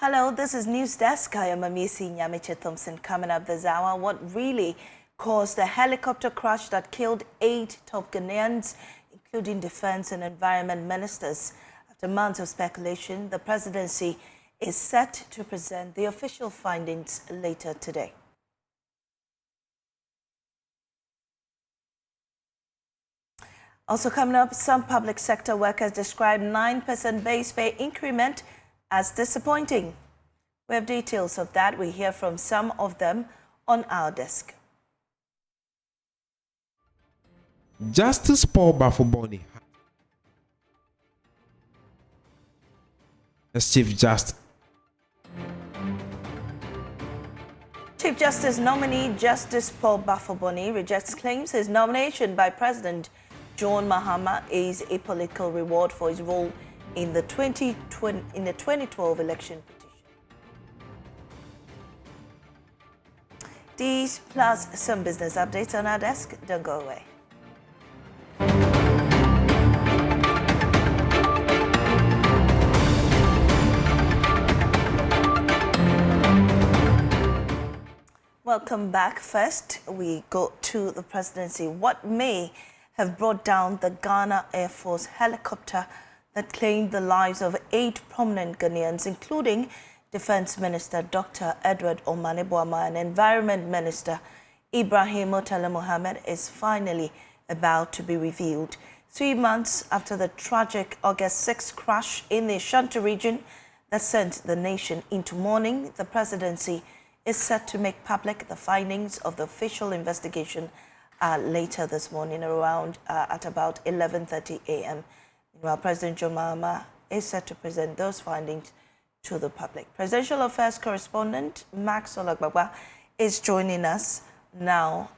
Hello, this is News Desk. I am Amisi Nyamiche Thompson. Coming up this hour, what really caused the helicopter crash that killed 8 top Ghanaians, including defense and environment ministers. After months of speculation, the presidency is set to present the official findings later today. Also coming up, some public sector workers describe 9% base pay increment as disappointing. We have details of that. We hear from some of them on our desk. Justice Paul Bafoboni as Chief Justice. Chief Justice nominee Justice Paul Bafoboni rejects claims his nomination by President John Mahama is a political reward for his role in the 2012 election petition. These plus some business updates on our desk. Don't go away. Welcome back. First, we go to the presidency. What may have brought down the Ghana Air Force helicopter that claimed the lives of 8 prominent Ghanaians, including Defense Minister Dr. Edward Omane-Boamah and Environment Minister Ibrahim Motala Mohammed, is finally about to be revealed. 3 months after the tragic August 6 crash in the Ashanti region that sent the nation into mourning, the presidency is set to make public the findings of the official investigation later this morning around at about 11:30 a.m. Meanwhile, President John Mahama is set to present those findings to the public. Presidential Affairs correspondent Max Olagbagba is joining us now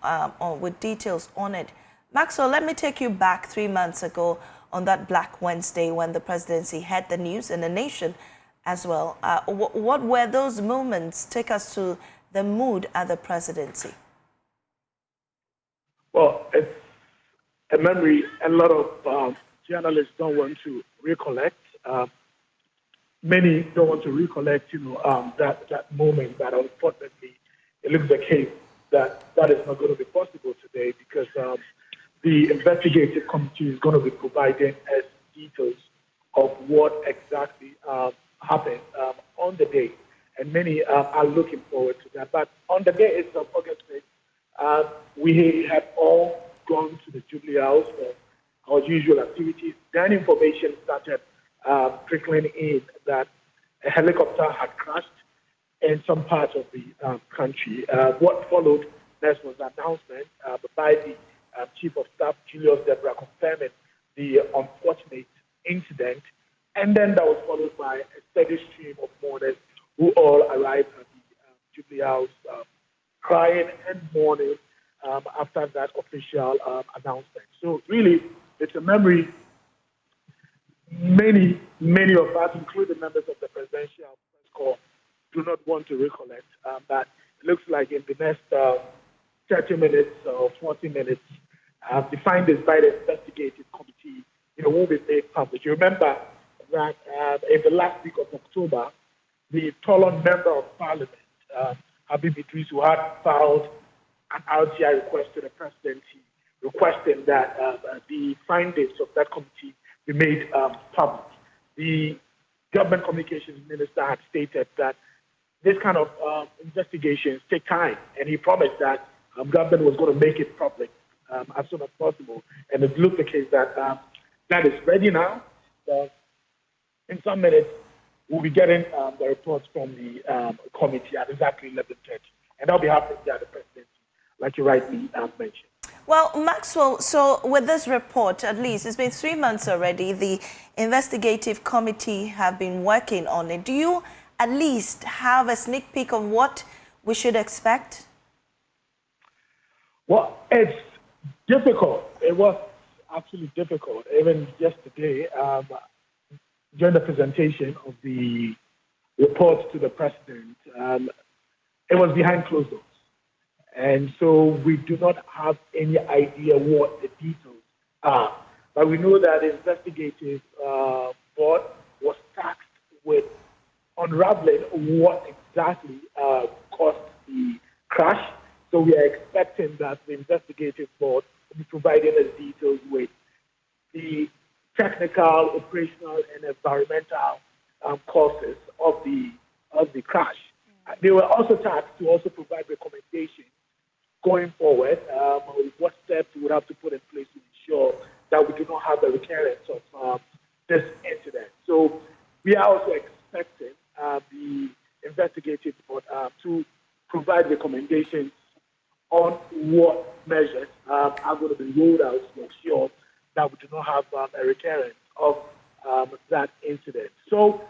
with details on it. Maxwell, let me take you back 3 months ago on that Black Wednesday when the presidency had the news and the nation as well. What were those moments? Take us to the mood at the presidency. Well, it's a memory a lot of journalists don't want to recollect. Many don't want to recollect, that moment. But unfortunately, it looks the case that is not going to be possible today because the investigative committee is going to be providing us details of what exactly happened on the day, and many are looking forward to that. But on the day itself, August 6th, we had all gone to the Jubilee House for our usual activities. Then information started trickling in that a helicopter had crashed in some parts of the country. What followed next was an announcement by the Chief of Staff, Julius Debra, confirming the unfortunate incident. And then that was followed by a steady stream of mourners who all arrived at the Jubilee House crying and mourning after that official announcement. So really, it's a memory many of us, including members of the presidential press corps, do not want to recollect. But it looks like in the next 30 minutes or 40 minutes, the findings by the investigative committee, will be made public. You remember that in the last week of October, the Toulon Member of Parliament, Habib Idris, who had filed an RTI request to the presidency, requesting that the findings of that committee be made public. The government communications minister had stated that this kind of investigations take time, and he promised that government was going to make it public as soon as possible. And it looked the case that that is ready now. In some minutes, we'll be getting the reports from the committee at exactly 11:30, and that'll be happening there at the presidency, like you rightly mentioned. Well, Maxwell, so with this report, at least, it's been 3 months already. The investigative committee have been working on it. Do you at least have a sneak peek of what we should expect? Well, it's difficult. It was actually difficult. Even yesterday, during the presentation of the report to the president, it was behind closed doors. And so we do not have any idea what the details are. But we know that the investigative board was tasked with unraveling what exactly caused the crash. So we are expecting that the investigative board will be providing us details with the technical, operational, and environmental causes of the crash. They were also tasked to also provide recommendations going forward, what steps we would have to put in place to ensure that we do not have a recurrence of this incident. So we are also expecting the investigative board to provide recommendations on what measures are going to be rolled out to ensure that we do not have a recurrence of that incident. So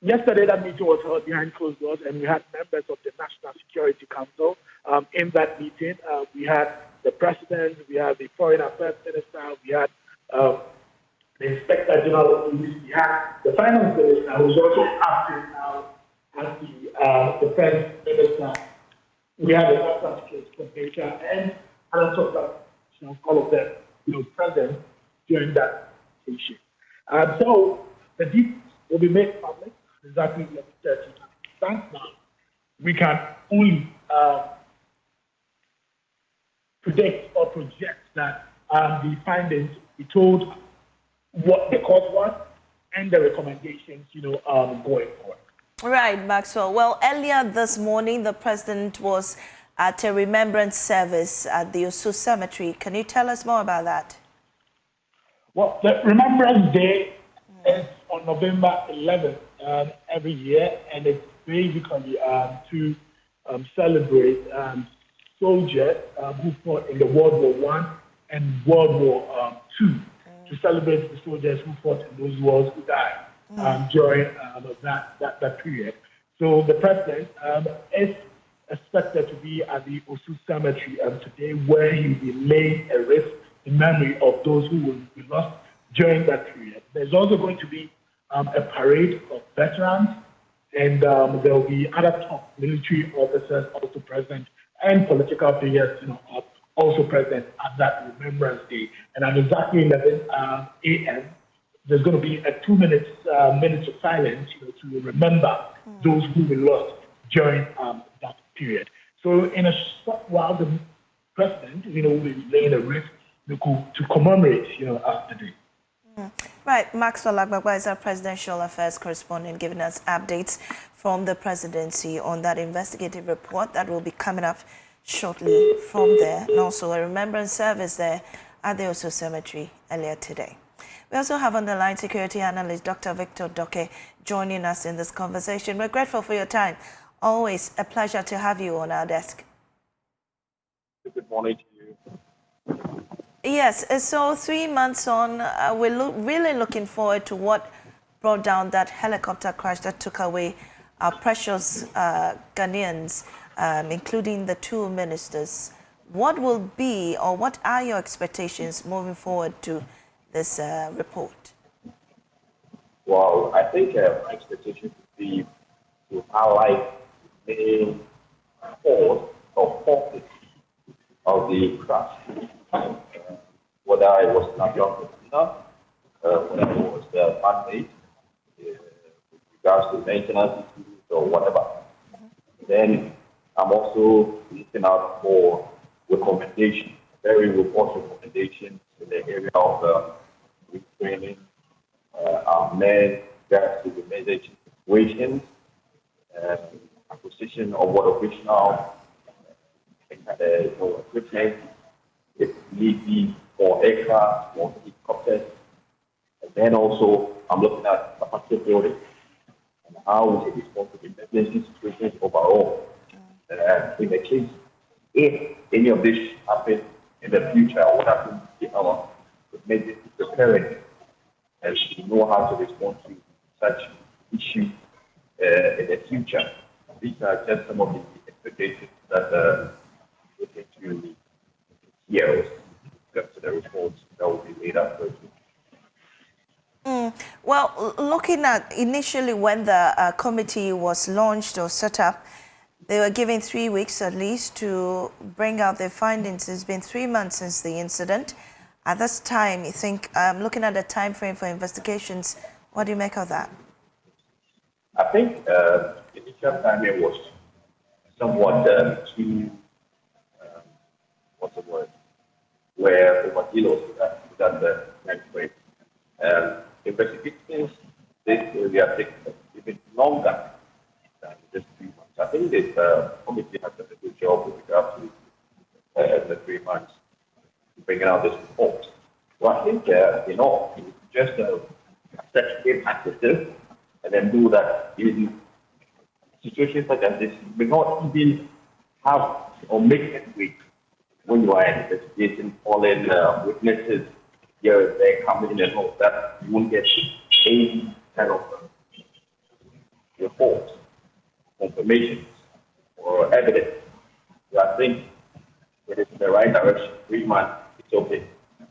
yesterday, that meeting was held behind closed doors, and we had members of the National Security Council in that meeting. We had the president, we had the foreign affairs minister, we had the inspector general of police, we had the finance minister, who's also acting now as the defense minister. We had the national security coordinator, and lots of all of them, present during that session. So the details will be made public exactly 11:30. Thanks now. We can only predict or project that the findings be told what the cause was and the recommendations, going forward. Right, Maxwell. Well, earlier this morning, the president was at a remembrance service at the Osu Cemetery. Can you tell us more about that? Well, the Remembrance Day is on November 11th every year, and it's basically to celebrate soldiers who fought in the World War I and World War II, to celebrate the soldiers who fought in those wars who died during that period. So the president is expected to be at the Osu Cemetery today, where he will be laying a wreath in memory of those who will be lost during that period. There's also going to be a parade of veterans, and there will be other top military officers also present, and political figures, also present at that Remembrance Day. And at exactly 11 a.m., there's going to be a 2 minutes of silence, to remember those who were lost during that period. So in a short while, the president, will be laying a wreath to commemorate, the day. Right, Maxwell Agbagba is our presidential affairs correspondent, giving us updates from the presidency on that investigative report that will be coming up shortly from there, and also a remembrance service there at the Osu Cemetery earlier today. We also have on the line security analyst Dr. Victor Doke joining us in this conversation. We're grateful for your time. Always a pleasure to have you on our desk. Good morning to you. Yes, so 3 months on, we're really looking forward to what brought down that helicopter crash that took away our precious Ghanaians, including the 2 ministers. What will be, or what are your expectations moving forward to this report? Well, I think my expectation would be to highlight the main cause or causes of the crash. Whether it was natural phenomena, whether it was man-made, with regards to maintenance issues or whatever. Then I'm also looking out for recommendations, very robust recommendations in the area of retraining our men, regards to the emergency situations, acquisition of what operational equipment, if need be, for aircraft, for helicopters. And then also, I'm looking at capacity building and how we should respond to emergency situations overall. In the case, if any of this happens in the future, what happens to our emergency preparedness, and we know how to respond to such issues in the future. These are just some of the expectations that we need to hear to the reports that will be made up. Well, looking at initially when the committee was launched or set up, they were given 3 weeks at least to bring out their findings. It's been 3 months since the incident. At this time, you think, looking at the time frame for investigations, what do you make of that? I think the initial timing was somewhat too, what's the word, where overkill without the time frame. Investigations this area take even longer than just 3 months. I think this committee has done a good job with regard to the 3 months bringing out this report. So I think, just accept it as it is and then do that in situations such as this. You may not even have or make it weak when you are investigating, calling witnesses here and there, coming in and all that. You won't get any kind of reports, confirmations, or evidence. So I think it is in the right direction. 3 months, it's okay.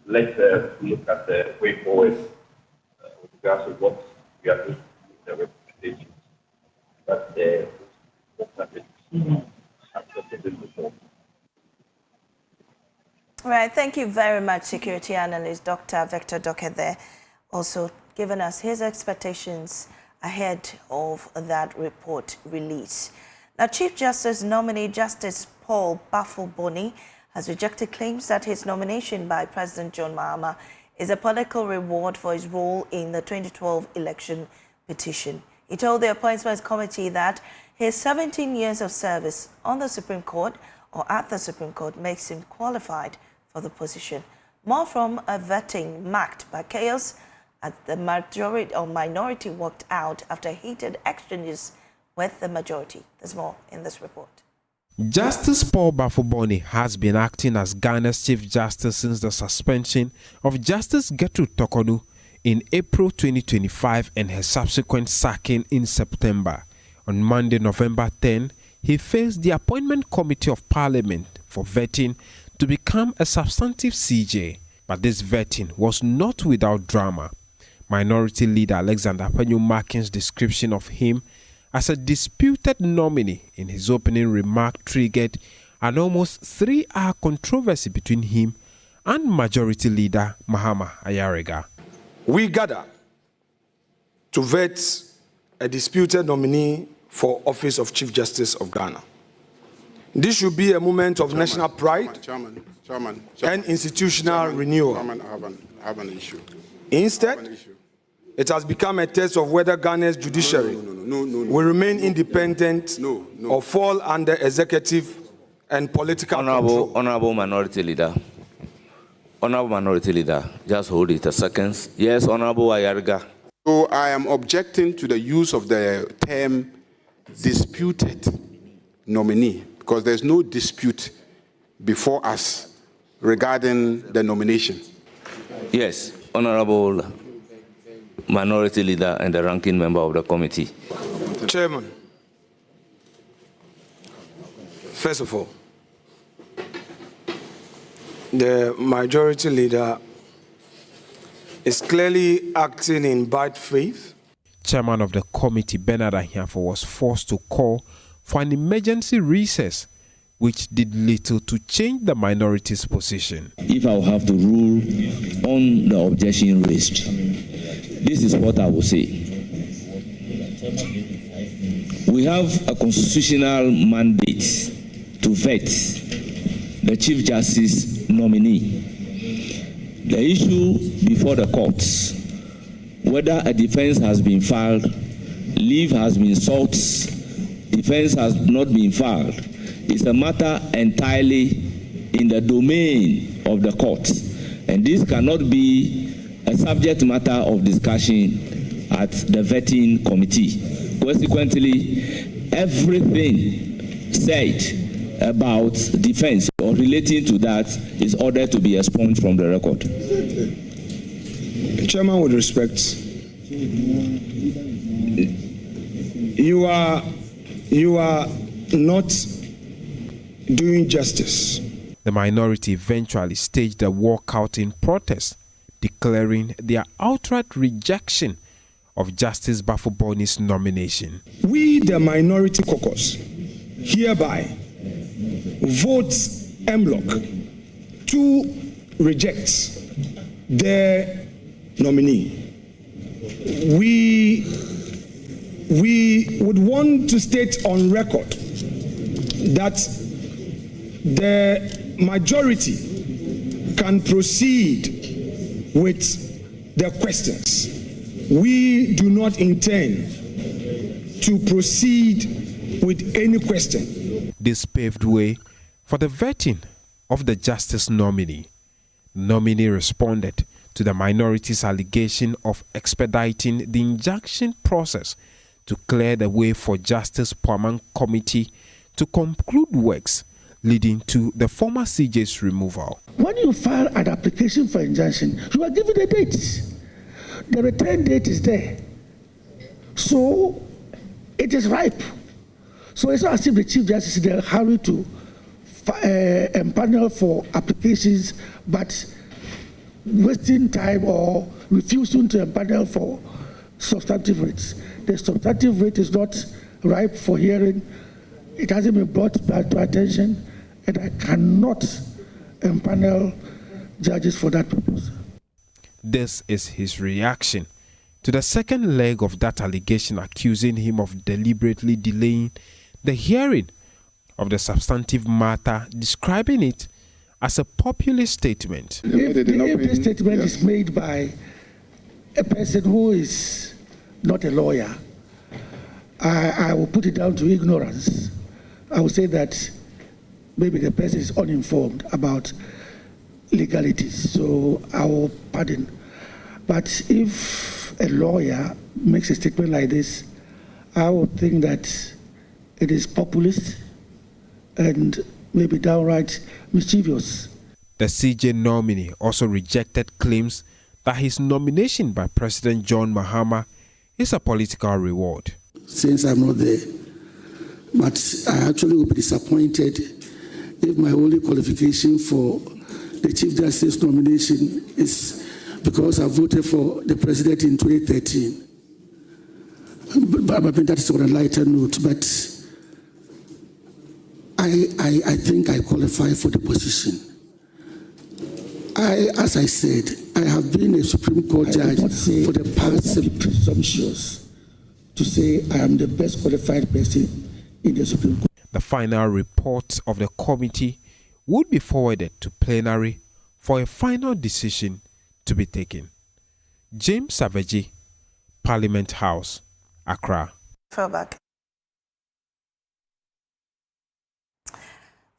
Let's look at the way forward with regards to what we are doing with the representations. But Right, thank you very much, security analyst Dr. Victor Doke there, also giving us his expectations ahead of that report release. Now, Chief Justice nominee Justice Paul Bafo-Boni has rejected claims that his nomination by President John Mahama is a political reward for his role in the 2012 election petition. He told the Appointments Committee that his 17 years of service on the Supreme Court or at the Supreme Court makes him qualified for the position. More from a vetting marked by chaos as the majority or minority walked out after heated exchanges with the majority. There's more in this report. Justice Paul Bafo-Boni has been acting as Ghana's Chief Justice since the suspension of Justice Gertrude Tokonu in April 2025 and her subsequent sacking in September. On Monday, November 10, he faced the Appointment Committee of Parliament for vetting to become a substantive CJ. But this vetting was not without drama. Minority Leader Alexander Penyo-Markin's description of him as a disputed nominee in his opening remark triggered an almost 3-hour controversy between him and Majority Leader Mahama Ayariga. We gather to vet a disputed nominee for office of Chief Justice of Ghana. This should be a moment of national pride and institutional renewal. I have an issue. Instead, it has become a test of whether Ghana's judiciary will remain independent or fall under executive and political control. Honorable Minority Leader. Honorable Minority Leader, just hold it a second. Yes, Honorable Ayariga. So I am objecting to the use of the term disputed nominee because there's no dispute before us regarding the nomination. Yes, Honorable Minority Leader and the ranking member of the committee. Chairman, first of all, the Majority Leader is clearly acting in bad faith. Chairman of the committee, Bernard Ahiafo, was forced to call for an emergency recess, which did little to change the minority's position. If I will have to rule on the objection raised, this is what I will say. We have a constitutional mandate to vet the Chief Justice nominee. The issue before the courts, whether a defense has been filed, leave has been sought, defense has not been filed, is a matter entirely in the domain of the courts. And this cannot be a subject matter of discussion at the vetting committee. Consequently, everything said about defense or relating to that is ordered to be expunged from the record. Chairman, with respect, you are not doing justice. The minority eventually staged a walkout in protest, declaring their outright rejection of Justice Bafo-Boni's nomination. We, the Minority Caucus, hereby vote en bloc to reject the nominee. We we would want to state on record that the majority can proceed with the questions. We do not intend to proceed with any question. This paved way for the vetting of the justice nominee. The nominee responded to the minority's allegation of expediting the injunction process to clear the way for Justice Poamang Committee to conclude works leading to the former CJ's removal. When you file an application for injunction, you are given a date. The return date is there. So it is ripe. So it's not as if the Chief Justice is in a hurry to empanel for applications, but wasting time or refusing to empanel for substantive rates. The substantive rate is not ripe for hearing. It hasn't been brought back to attention, and I cannot empanel judges for that purpose. This is his reaction to the second leg of that allegation, accusing him of deliberately delaying the hearing of the substantive matter, describing it as a populist statement. If this statement is made by a person who is not a lawyer, I will put it down to ignorance. I will say that maybe the person is uninformed about legalities, so I will pardon. But if a lawyer makes a statement like this, I would think that it is populist and maybe downright mischievous. The CJ nominee also rejected claims that his nomination by President John Mahama is a political reward. Since I'm not there, but I actually would be disappointed if my only qualification for the Chief Justice nomination is because I voted for the President in 2013. But I mean, that is on a lighter note, but I think I qualify for the position. As I said, I have been a Supreme Court judge for the past. I would not be presumptuous to say I am the best qualified person in the Supreme Court. The final report of the committee would be forwarded to plenary for a final decision to be taken. James Savaji, Parliament House, Accra. Back.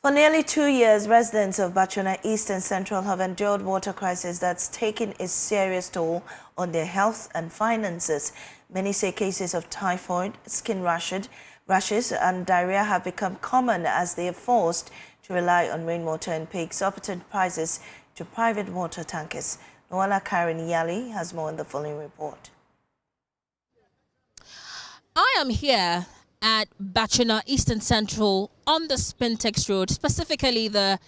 For nearly 2 years, residents of Bachuna East and Central have endured water crisis that's taken a serious toll on their health and finances. Many say cases of typhoid, skin rashes and diarrhea have become common as they are forced to rely on rainwater and pay exorbitant prices to private water tankers. Noala Karen Yali has more in the following report. I am here at Bachuna Eastern Central on the Spintex Road, specifically the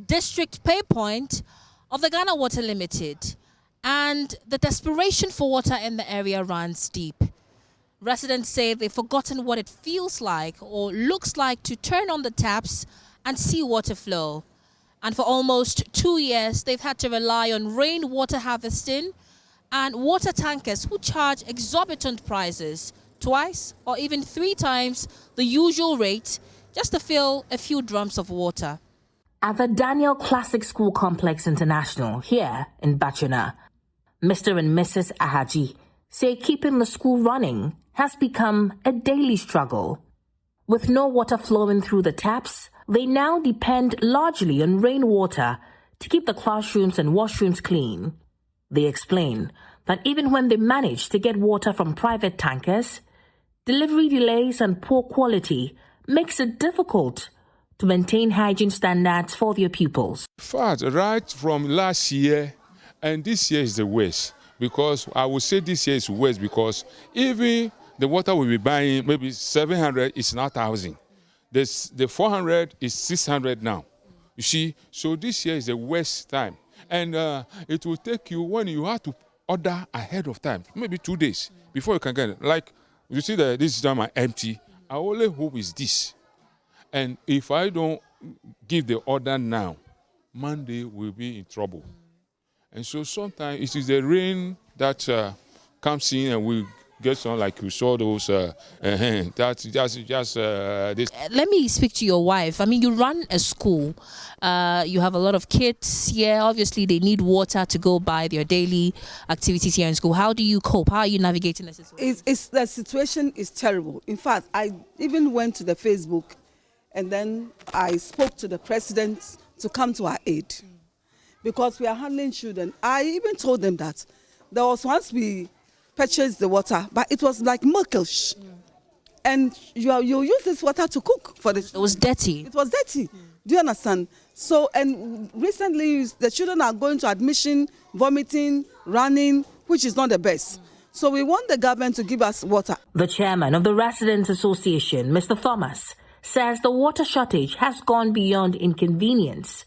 district pay point of the Ghana Water Limited. And the desperation for water in the area runs deep. Residents say they've forgotten what it feels like or looks like to turn on the taps and see water flow. And for almost 2 years, they've had to rely on rainwater harvesting and water tankers who charge exorbitant prices, twice or even 3 times the usual rate, just to fill a few drums of water. At the Daniel Classic School Complex International here in Bachuna, Mr. and Mrs. Ahaji say keeping the school running has become a daily struggle. With no water flowing through the taps, they now depend largely on rainwater to keep the classrooms and washrooms clean. They explain that even when they manage to get water from private tankers, delivery delays and poor quality makes it difficult to maintain hygiene standards for their pupils. In fact, right from last year and this year is the worst, because I would say this year is worse because even the water we'll be buying, maybe 700 is now 1,000. The 400 is 600 now. You see, so this year is the worst time. And it will take you, when you have to order ahead of time, maybe 2 days before you can get it. Like, you see that this time I'm empty. I only hope is this. And if I don't give the order now, Monday we'll be in trouble. And so sometimes it is the rain that comes in and we get some like you saw those. That's just this. Let me speak to your wife. I mean, you run a school. You have a lot of kids here. Obviously, they need water to go by their daily activities here in school. How do you cope? How are you navigating the situation? The situation is terrible. In fact, I even went to the Facebook and then I spoke to the president to come to our aid because we are handling children. I even told them that there was once we purchased the water, but it was like milkish. And you use this water to cook for the. It was dirty. It was dirty. Do you understand? So, and recently the children are going to admission, vomiting, running, which is not the best. So we want the government to give us water. The chairman of the Residents Association, Mr. Thomas, says the water shortage has gone beyond inconvenience.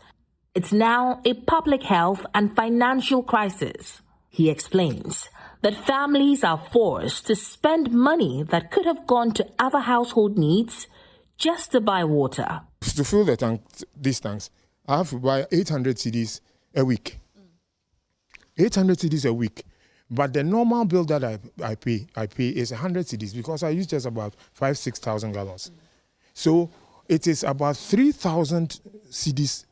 It's now a public health and financial crisis. He explains that families are forced to spend money that could have gone to other household needs just to buy water. To fill the tank, these tanks, I have to buy 800 cedis a week. 800 cedis a week. But the normal bill that I pay is 100 cedis because I use just about 6,000 gallons. So it is about 3,000 cedis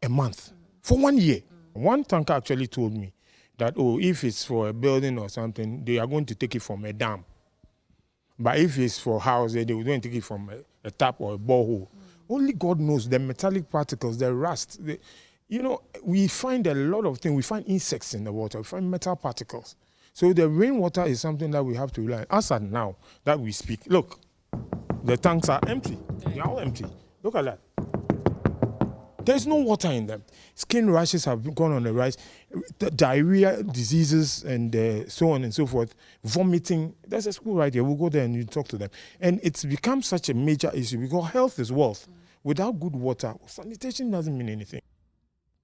a month for 1 year. One tanker actually told me that, if it's for a building or something, they are going to take it from a dam. But if it's for house, they will going to take it from a tap or a borehole. Only God knows the metallic particles, the rust. We find a lot of things. We find insects in the water. We find metal particles. So the rainwater is something that we have to rely on. As at now that we speak, look, the tanks are empty. They are all empty. Look at that. There's no water in them. Skin rashes have gone on the rise. The diarrhea, diseases, and so on and so forth. Vomiting. There's a school right here. We'll go there and you talk to them. And it's become such a major issue because health is wealth. Without good water, sanitation doesn't mean anything.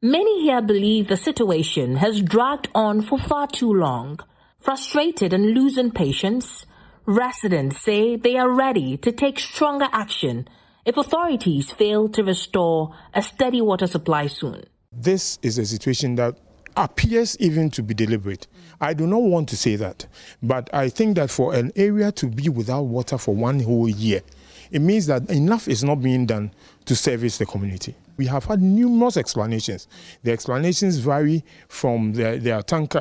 Many here believe the situation has dragged on for far too long. Frustrated and losing patience, residents say they are ready to take stronger action if authorities fail to restore a steady water supply soon. This is a situation that appears even to be deliberate. I do not want to say that, but I think that for an area to be without water for 1 whole year, it means that enough is not being done to service the community. We have had numerous explanations. The explanations vary from their tank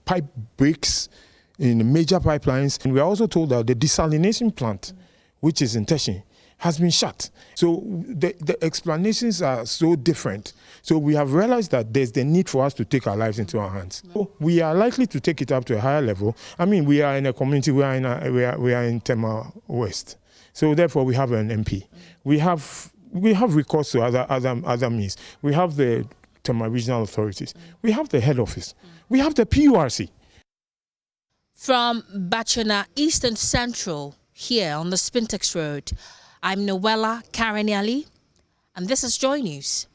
pipe breaks in the major pipelines. And we are also told that the desalination plant, which is in Teshin, has been shut. So the explanations are so different. So we have realized that there's the need for us to take our lives into our hands. So we are likely to take it up to a higher level. I mean, we are in a community, we are in Tema West. So therefore we have an MP. We have recourse to other means. We have the Tema regional authorities. We have the head office. We have the PURC. From Bachana Eastern Central, here on the Spintex Road, I'm Noella Kareniali, and this is Joy News.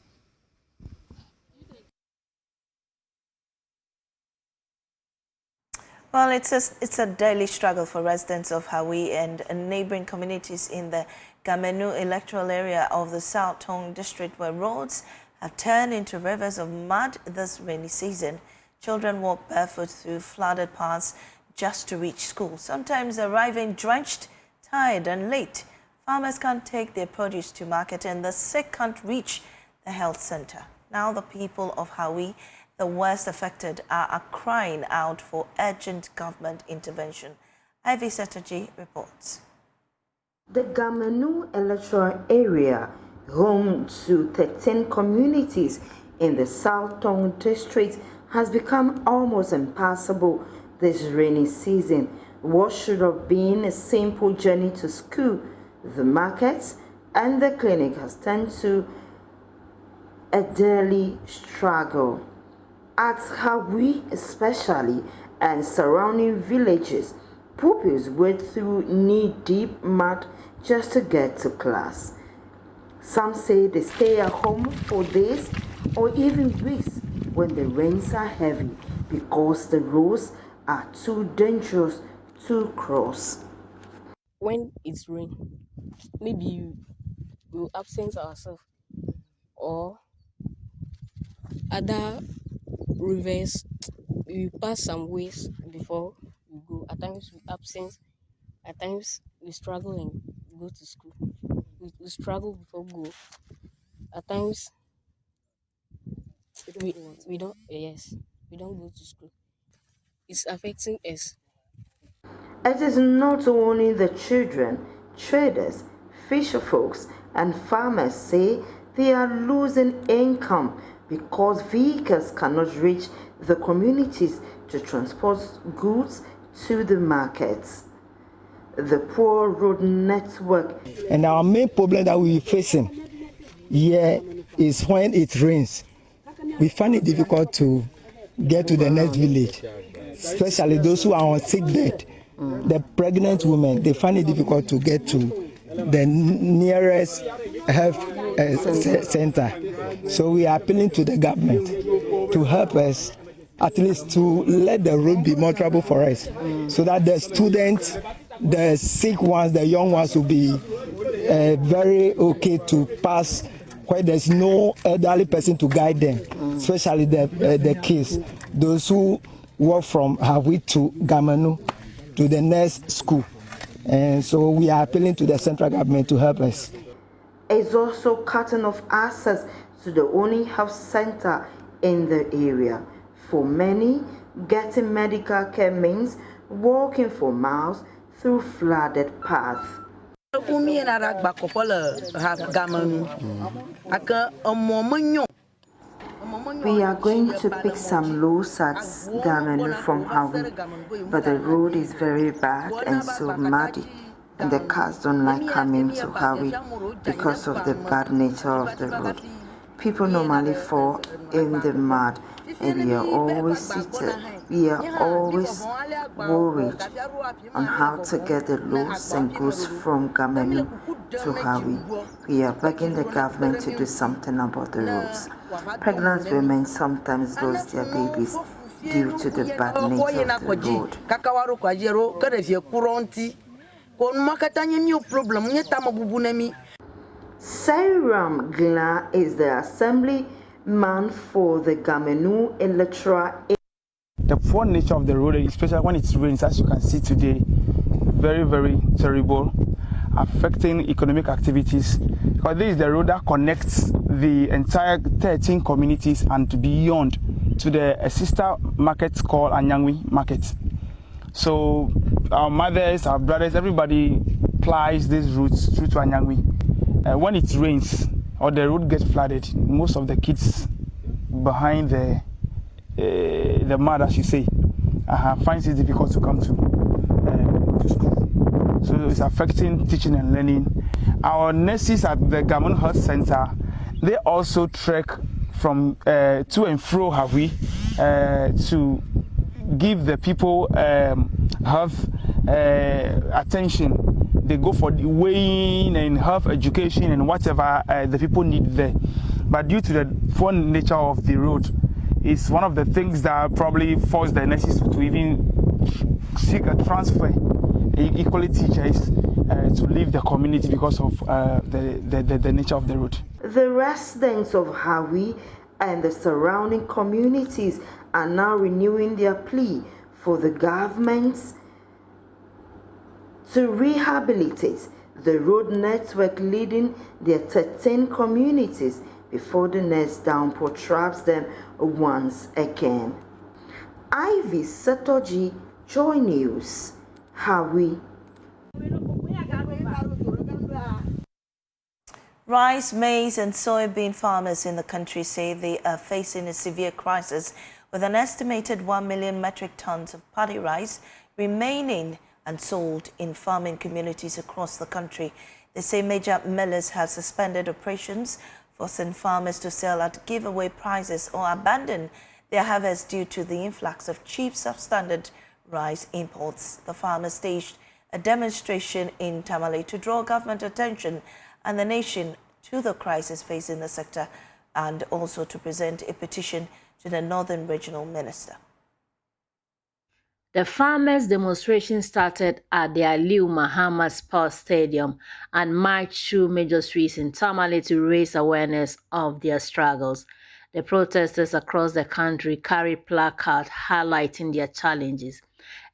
Well, it's a daily struggle for residents of Hawi and neighboring communities in the Gamenu electoral area of the South Tong district, where roads have turned into rivers of mud this rainy season. Children walk barefoot through flooded paths just to reach school, sometimes arriving drenched, tired and late. Farmers can't take their produce to market and the sick can't reach the health center. Now the people of Hawi, the worst affected, are crying out for urgent government intervention. Ivy Setaji reports. The Gamenu electoral area, home to 13 communities in the South Tong district, has become almost impassable this rainy season. What should have been a simple journey to school, the markets, and the clinic has turned to a daily struggle. At Hawi especially and surrounding villages, pupils wade through knee-deep mud just to get to class. Some say they stay at home for days or even weeks when the rains are heavy because the roads are too dangerous to cross. When it's rain, maybe we'll absent ourselves or other rivers, we pass some ways before we go. At times we absence. At times we struggle and go to school. We struggle before go. At times we don't yes, we don't go to school. It's affecting us. It is not only the children, traders, fisher folks, and farmers say they are losing income because vehicles cannot reach the communities to transport goods to the markets. The poor road network. And our main problem that we're facing here is when it rains. We find it difficult to get to the next village, especially those who are on sick bed. The pregnant women, they find it difficult to get to the nearest health center. So we are appealing to the government to help us, at least to let the road be more trouble for us, so that the students, the sick ones, the young ones will be very okay to pass where there's no elderly person to guide them, especially the kids, those who walk from Hawi to Gamanu to the next school. And so we are appealing to the central government to help us. It's also cutting off access to the only health center in the area. For many, getting medical care means walking for miles through flooded paths. We are going to pick some loads at Gamenu from Hawi, but the road is very bad and so muddy, and the cars don't like coming to Hawi because of the bad nature of the road. People normally fall in the mud, and we are always seated. We are always worried on how to get the loads and goods from Gamenu to Hawi. We are begging the government to do something about the roads. Pregnant women sometimes lose their babies due to the bad nature of the road. Sairam Gla is the assemblyman for the Gamenu electoral area. The poor nature of the road, especially when it rains, as you can see today, very, very terrible, affecting economic activities. Because this is the road that connects the entire 13 communities and beyond to the sister market called Anyangwi Market. So our mothers, our brothers, everybody plies these routes through to Anyangwi. When it rains or the road gets flooded, most of the kids behind the mud, as you say, finds it difficult to come to school. So it's affecting teaching and learning. Our nurses at the Gamon Health Center, they also trek from to and fro Hawi to give the people health attention. They go for the weighing and health education and whatever the people need there. But due to the poor nature of the road, it's one of the things that probably forced the nurses to even seek a transfer, equally teachers, to leave the community because of the nature of the road. The residents of Hawi and the surrounding communities are now renewing their plea for the governments to rehabilitate the road network leading their 13 communities before the next downpour traps them once again. Ivy Satoji, Joy News, Hawi. Rice, maize and soybean farmers in the country say they are facing a severe crisis with an estimated 1 million metric tons of paddy rice remaining unsold in farming communities across the country. They say major millers have suspended operations, forcing farmers to sell at giveaway prices or abandon their harvest due to the influx of cheap substandard rice imports. The farmers staged a demonstration in Tamale to draw government attention and the nation to the crisis facing the sector, and also to present a petition to the Northern Regional Minister. The farmers' demonstration started at the Aliu Muhammad Sports Stadium and marched through major streets in Tamale to raise awareness of their struggles. The protesters across the country carried placards highlighting their challenges.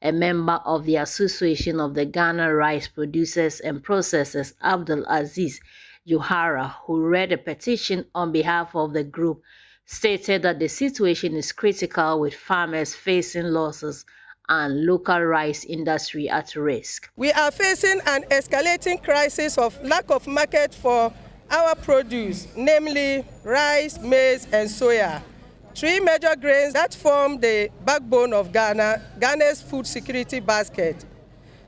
A member of the Association of the Ghana Rice Producers and Processors, Abdul Aziz Johara, who read a petition on behalf of the group, stated that the situation is critical with farmers facing losses and local rice industry at risk. We are facing an escalating crisis of lack of market for our produce, namely rice, maize, and soya, three major grains that form the backbone of Ghana's food security basket.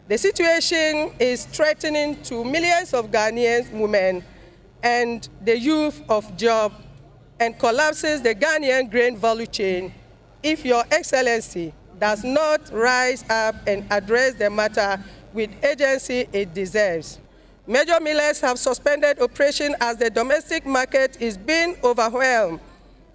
The situation is threatening to millions of Ghanaian women and the youth of job and collapses the Ghanaian grain value chain if Your Excellency does not rise up and address the matter with urgency it deserves. Major millers have suspended operation as the domestic market is being overwhelmed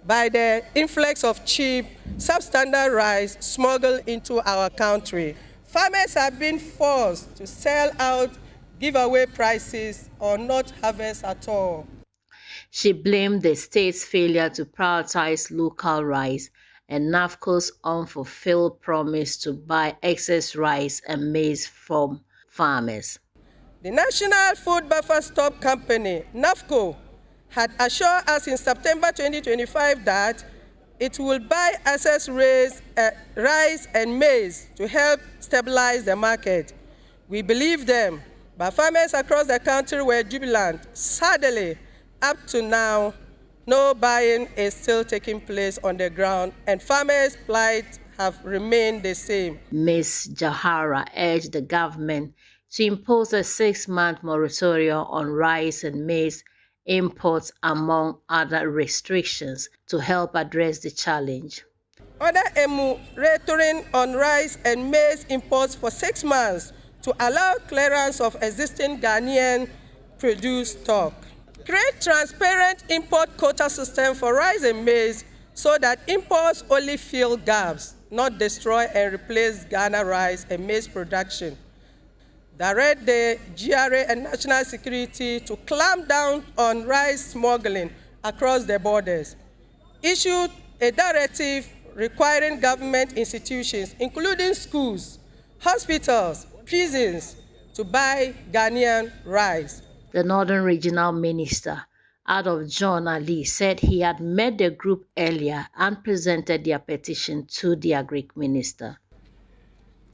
by the influx of cheap, substandard rice smuggled into our country. Farmers have been forced to sell out giveaway prices or not harvest at all. She blamed the state's failure to prioritize local rice and NAFCO's unfulfilled promise to buy excess rice and maize from farmers. The National Food Buffer Stock Company, NAFCO, had assured us in September 2025 that it will buy excess rice and maize to help stabilize the market. We believe them, but farmers across the country were jubilant. Sadly, up to now, no buying is still taking place on the ground, and farmers' plight have remained the same. Ms. Jahara urged the government to impose a 6-month moratorium on rice and maize imports, among other restrictions, to help address the challenge. Order a moratorium on rice and maize imports for 6 months to allow clearance of existing Ghanaian produce stock. Create transparent import quota system for rice and maize so that imports only fill gaps, not destroy and replace Ghana rice and maize production. Direct the GRA and national security to clamp down on rice smuggling across the borders. Issue a directive requiring government institutions, including schools, hospitals, prisons, to buy Ghanaian rice. The Northern Regional Minister, Adolf John Ali, said he had met the group earlier and presented their petition to the Agric Minister.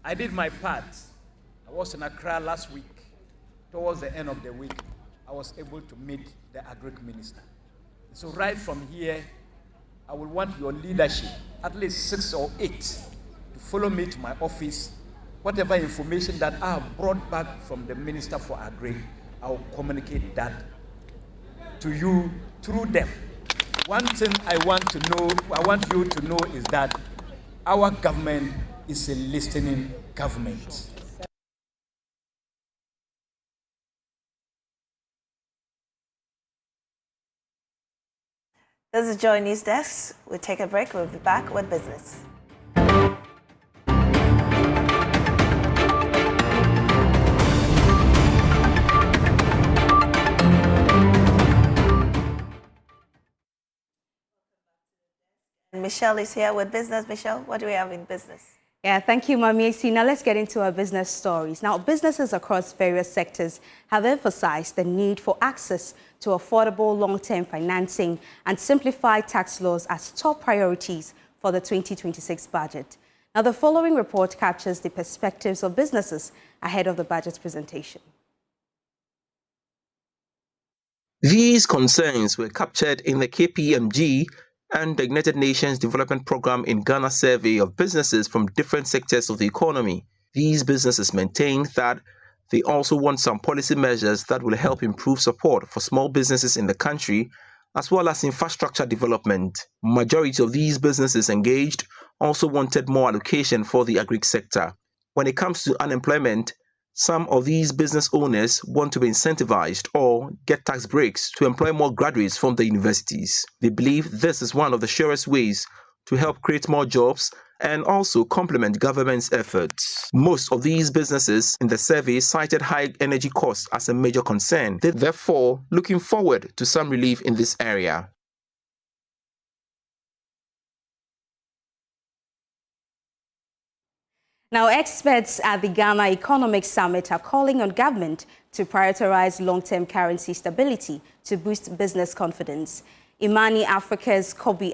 I did my part. I was in Accra last week. Towards the end of the week, I was able to meet the Agric Minister. So right from here, I will want your leadership, at least 6 or 8, to follow me to my office. Whatever information that I have brought back from the Minister for Agri, I will communicate that to you through them. One thing I want you to know is that our government is a listening government. This is Joy News Desk. We'll take a break. We'll be back with business. Michelle is here with business. Michelle, what do we have in business? Yeah, thank you, Mami AC. Now let's get into our business stories. Now, businesses across various sectors have emphasized the need for access to affordable long-term financing and simplified tax laws as top priorities for the 2026 budget. Now, the following report captures the perspectives of businesses ahead of the budget presentation. These concerns were captured in the KPMG and the United Nations Development Programme in Ghana survey of businesses from different sectors of the economy. These businesses maintain that they also want some policy measures that will help improve support for small businesses in the country, as well as infrastructure development. Majority of these businesses engaged also wanted more allocation for the agri sector. When it comes to unemployment, some of these business owners want to be incentivized or get tax breaks to employ more graduates from the universities. They believe this is one of the surest ways to help create more jobs and also complement government's efforts. Most of these businesses in the survey cited high energy costs as a major concern. They're therefore looking forward to some relief in this area. Now, experts at the Ghana Economic Summit are calling on government to prioritize long-term currency stability to boost business confidence. Imani Africa's Kofi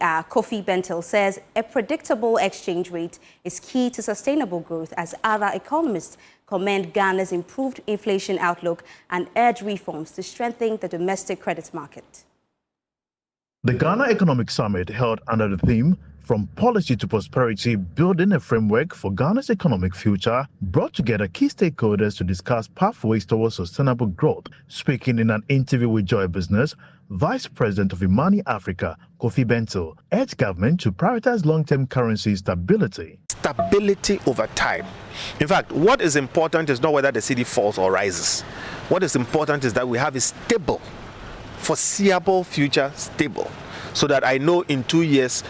Bentil says a predictable exchange rate is key to sustainable growth, as other economists commend Ghana's improved inflation outlook and urge reforms to strengthen the domestic credit market. The Ghana Economic Summit, held under the theme "From Policy to Prosperity, Building a Framework for Ghana's Economic Future," brought together key stakeholders to discuss pathways towards sustainable growth. Speaking in an interview with Joy Business, Vice President of Imani Africa, Kofi Bentil, urged government to prioritize long-term currency stability. Stability over time. In fact, what is important is not whether the cedi falls or rises. What is important is that we have a stable, foreseeable future, stable, so that I know in 2 years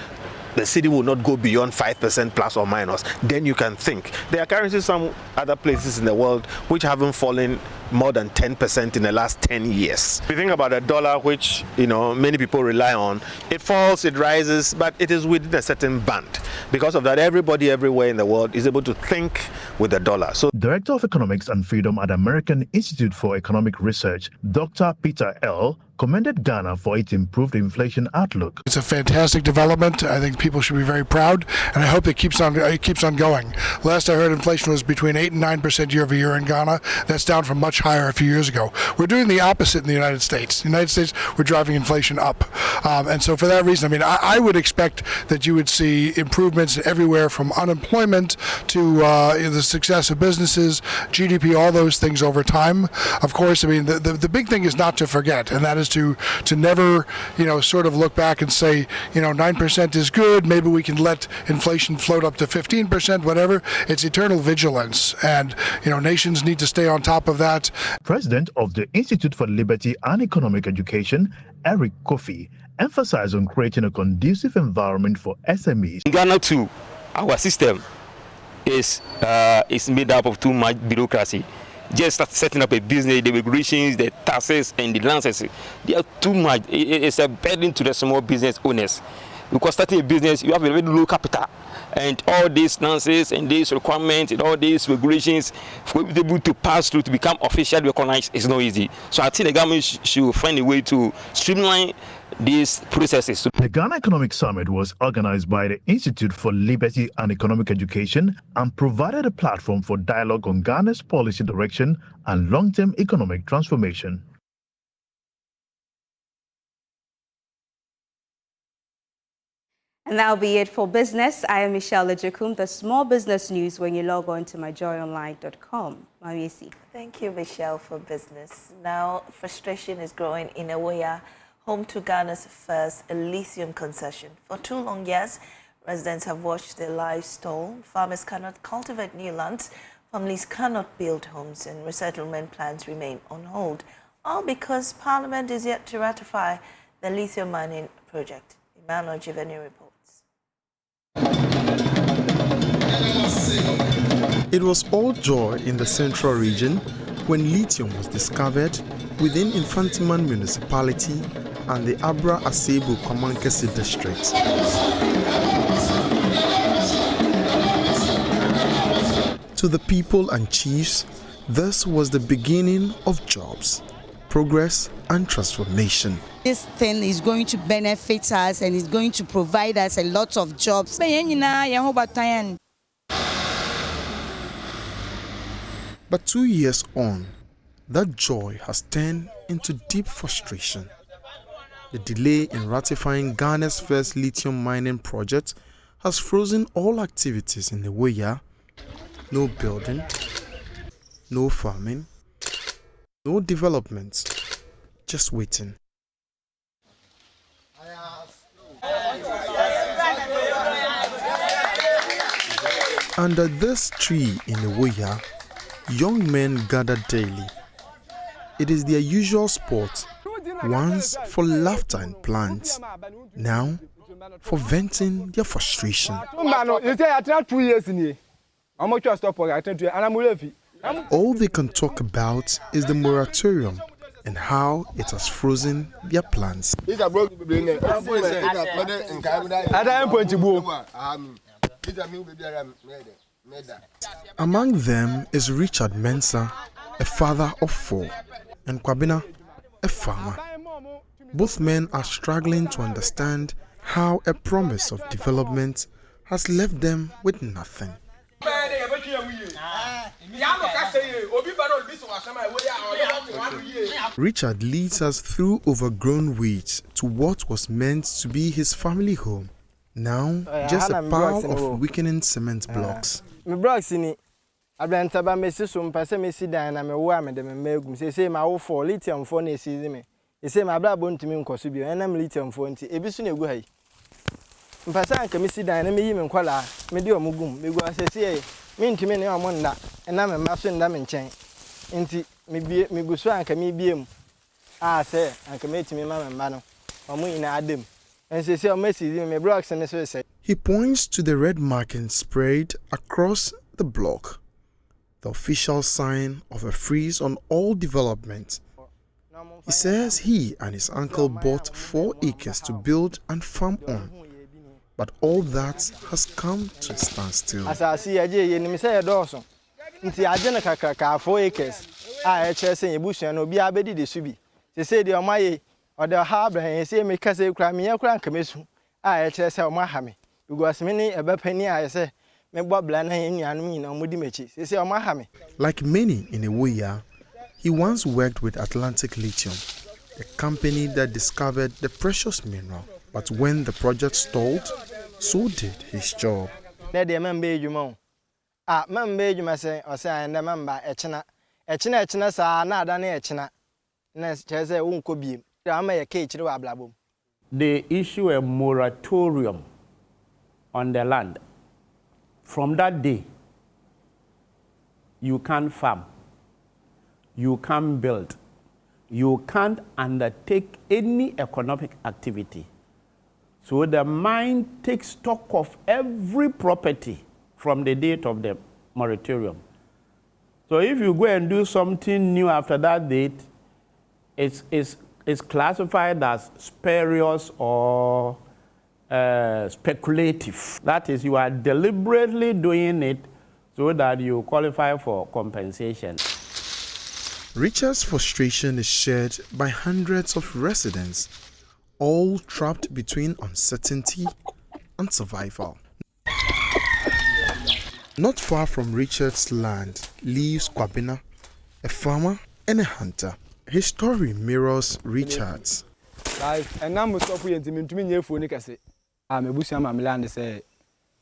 the cedi will not go beyond 5% plus or minus. Then you can think. There are currencies some other places in the world which haven't fallen more than 10% in the last 10 years. If you think about the dollar, which many people rely on, it falls, it rises, but it is within a certain band. Because of that, everybody everywhere in the world is able to think with the dollar. So, Director of Economics and Freedom at American Institute for Economic Research, Dr. Peter L., commended Ghana for its improved inflation outlook. It's a fantastic development. I think people should be very proud, and I hope it keeps on going. Last I heard, inflation was between 8 and 9% year over year in Ghana. That's down from much higher a few years ago. We're doing the opposite in the United States. In the United States, we're driving inflation up. And so for that reason, I would expect that you would see improvements everywhere from unemployment to the success of businesses, GDP, all those things over time. Of course, the big thing is not to forget, and that is to never, sort of look back and say, 9% is good, maybe we can let inflation float up to 15%, whatever. It's eternal vigilance, and, nations need to stay on top of that. President of the Institute for Liberty and Economic Education, Eric Kofi, emphasized on creating a conducive environment for SMEs. In Ghana too, our system is made up of too much bureaucracy. Just setting up a business, the regulations, the taxes, and the lances, they are too much. It's a burden to the small business owners. Because starting a business, you have a very low capital. And all these lances and these requirements and all these regulations, for you to be able to pass through to become officially recognized is not easy. So I think the government should find a way to streamline these processes. The Ghana Economic Summit was organized by the Institute for Liberty and Economic Education and provided a platform for dialogue on Ghana's policy direction and long-term economic transformation. And that'll be it for business. I am Michelle Lejekum. The small business news when you log on to myjoyonline.com. Mariesi. Thank you, Michelle, for business. Now, frustration is growing in Ewoya, home to Ghana's first lithium concession. For 2 long years, residents have watched their lives stall. Farmers cannot cultivate new lands, families cannot build homes, and resettlement plans remain on hold, all because Parliament is yet to ratify the lithium mining project. Emmanuel Giveni reports. It was all joy in the central region when lithium was discovered within Infantiman municipality and the Abra Asebu Kwamankesi district. To the people and chiefs, this was the beginning of jobs, progress and transformation. This thing is going to benefit us and is going to provide us a lot of jobs. But 2 years on, that joy has turned into deep frustration. The delay in ratifying Ghana's first lithium mining project has frozen all activities in the Ewoya. No building, no farming, no development, just waiting. Under this tree in the Ewoya, young men gather daily. It is their usual sport, once for laughter and plans, now for venting their frustration. All they can talk about is the moratorium and how it has frozen their plans. Among them is Richard Mensah, a father of 4, and Kwabena, a farmer. Both men are struggling to understand how a promise of development has left them with nothing. Richard leads us through overgrown weeds to what was meant to be his family home. Now, just a pile of weakening cement blocks. Ablantaba mesi so mpase mesi dan na me wo amede me magum se ma wo for lithium for na esi me se ma bra bontumi nkoso bio enam lithium for nti ebi so na egu hai mpase anka mesi dan na me yi me nkwala me de omugum me gu asese me ntumi ne omo nda enam me maso nda me nchen nti me gu so anka me biem se anka me timi ma me mba no omo ina adem ensese o mesi me blocks ne so say. He points to the red marking sprayed across the block, the official sign of a freeze on all development. He says he and his uncle bought 4 acres to build and farm on, but all that has come to a standstill. As I see, I say a dozen. Nti agena kakaka 4 acres. I say ebusu no bi abedi de subi. They say the omaye or the harbor and say me kase kra me yakra nkamesu. I say omahame. Because many a penny I say. Like many in a Woya, he once worked with Atlantic Lithium, a company that discovered the precious mineral. But when the project stalled, so did his job. They issue a moratorium on the land. From that day, you can't farm, you can't build, you can't undertake any economic activity. So the mine takes stock of every property from the date of the moratorium. So if you go and do something new after that date, it's classified as spurious or speculative. That is, you are deliberately doing it so that you qualify for compensation. Richard's frustration is shared by hundreds of residents, all trapped between uncertainty and survival. Not far from Richard's land lives Kwabena, a farmer and a hunter. His story mirrors Richard's. I'm a bush, I'm land say,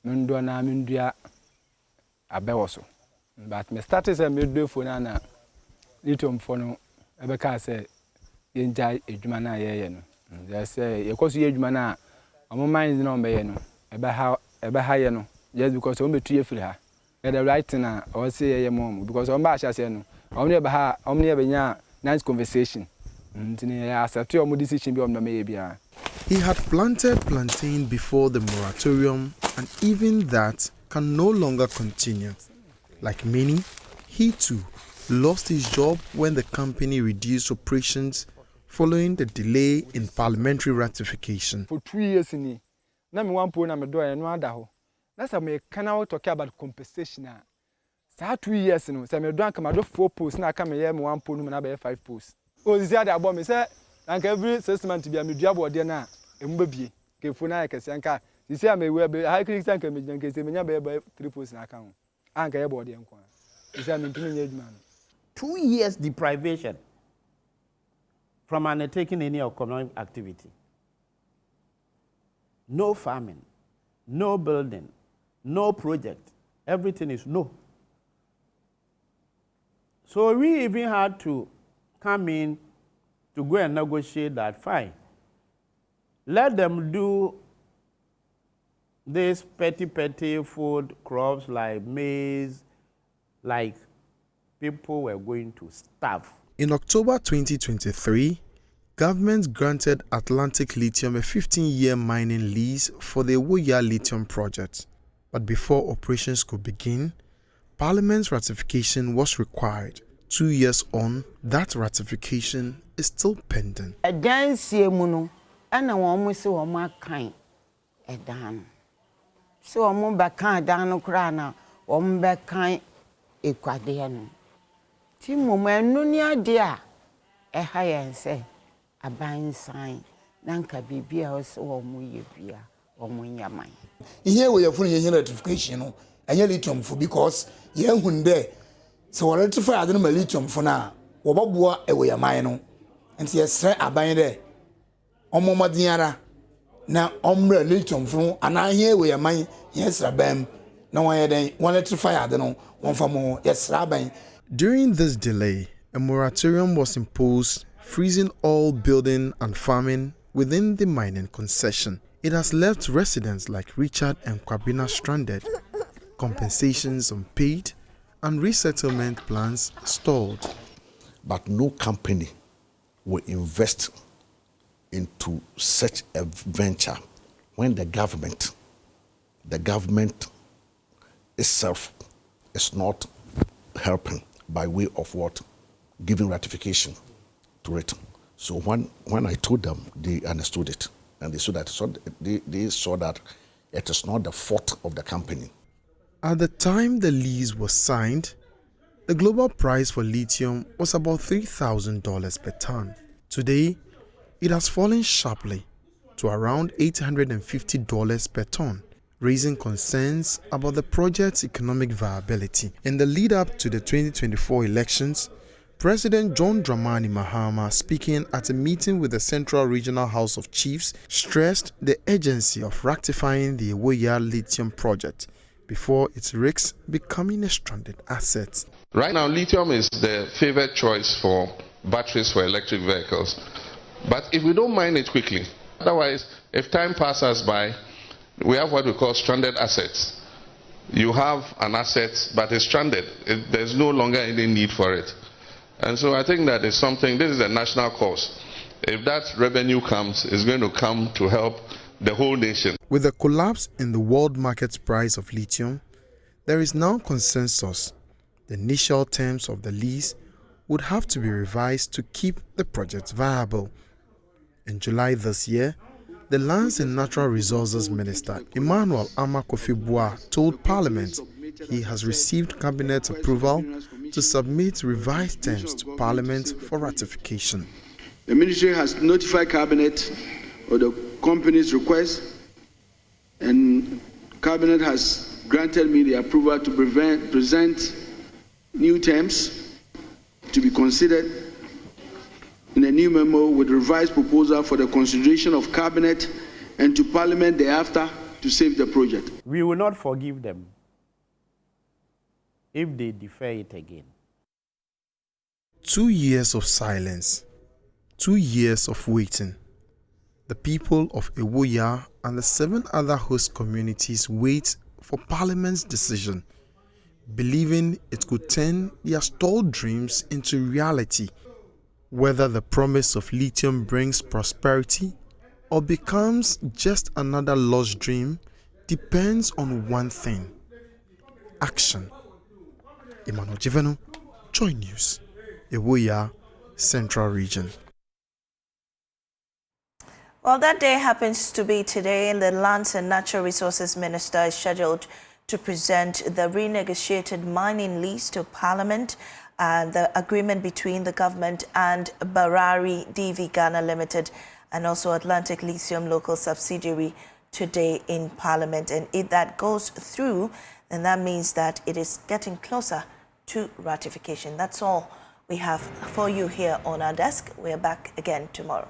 Mundona Mundia Abewoso. But my status a middle for Nana lithium for no Ebeka say, Yenjai Ejumana Yen. They say, of course, Ejumana, a mind no Bayeno, Ebahayeno, just because I'm a tree for her. At the right now, or say a mom, because I'm Basha Seno, only a nice conversation. He had planted plantain before the moratorium, and even that can no longer continue. Like many, he too lost his job when the company reduced operations following the delay in parliamentary ratification. For 2 years, I want to know that's a canal talking about compensation. So 2 years, I do 4 posts, now I come here, 1 post, and I 5 posts. Oh, this is the about me, sir. And every 6 months to be a media board now. Mbabi, Kefuna, Kasanka. You see, I may wear high critics and comedians, and many 3 posts in account. And I bought the inquiry. Is that mean 2 years deprivation from undertaking any economic activity. No farming, no building, no project. Everything is no. So we even had to come in to go and negotiate that. Fine. Let them do these petty food crops like maize, like people were going to starve. In October 2023, government granted Atlantic Lithium a 15-year mining lease for the Woya Lithium project. But before operations could begin, Parliament's ratification was required. 2 years on, that ratification is still pending. Ombekan ekwade no. Ti momanu ni ade a ɛha yɛn sɛ abansan nanka bibia o se wo mu ye bia o mu nyaman. Here we are fully ratification and lithium for because ye hunde so ratify the lithium for now. Wobabua e we amino. And yes, aban there. Omomadiara na ombre lithium from and I hear we are mine. Yes, Rabem. No one then one electrify, I don't know, one for more. Yes, Rabbi. During this delay, a moratorium was imposed, freezing all building and farming within the mining concession. It has left residents like Richard and Kwabena stranded, compensations unpaid, and resettlement plans stalled. But no company will invest into such a venture when the government itself is not helping by way of what? Giving ratification to it. So when I told them, they understood it. And they saw that it is not the fault of the company. At the time the lease was signed, the global price for lithium was about $3,000 per ton. Today, it has fallen sharply to around $850 per ton, raising concerns about the project's economic viability. In the lead-up to the 2024 elections, President John Dramani Mahama, speaking at a meeting with the Central Regional House of Chiefs, stressed the urgency of rectifying the Ewoya lithium project before it risks becoming a stranded asset. Right now, lithium is the favored choice for batteries for electric vehicles. But if we don't mine it quickly, otherwise, if time passes by, we have what we call stranded assets. You have an asset, but it's stranded. There's no longer any need for it. And so I think that is something, this is a national cause. If that revenue comes, it's going to come to help the whole nation. With the collapse in the world market price of lithium, there is now consensus. The initial terms of the lease would have to be revised to keep the project viable. In July this year, the Lands and Natural Resources Minister, Emmanuel Amakofibua, told Parliament he has received Cabinet approval to submit revised terms to Parliament for ratification. The Ministry has notified Cabinet of the company's request, and Cabinet has granted me the approval to present new terms to be considered in a new memo with revised proposal for the consideration of Cabinet and to Parliament thereafter to save the project. We will not forgive them if they defer it again. 2 years of silence, 2 years of waiting. The people of Ewoya and the 7 other host communities wait for Parliament's decision, believing it could turn their stalled dreams into reality. Whether the promise of lithium brings prosperity or becomes just another lost dream depends on one thing: action. Emmanuel Jivenu, Joy News, Ewoya, Central Region. Well, that day happens to be today, and the Lands and Natural Resources Minister is scheduled to present the renegotiated mining lease to Parliament and the agreement between the government and Barari DV Ghana Limited and also Atlantic Lithium local subsidiary today in Parliament. And if that goes through, then that means that it is getting closer to ratification. That's all we have for you here on our desk. We're back again tomorrow.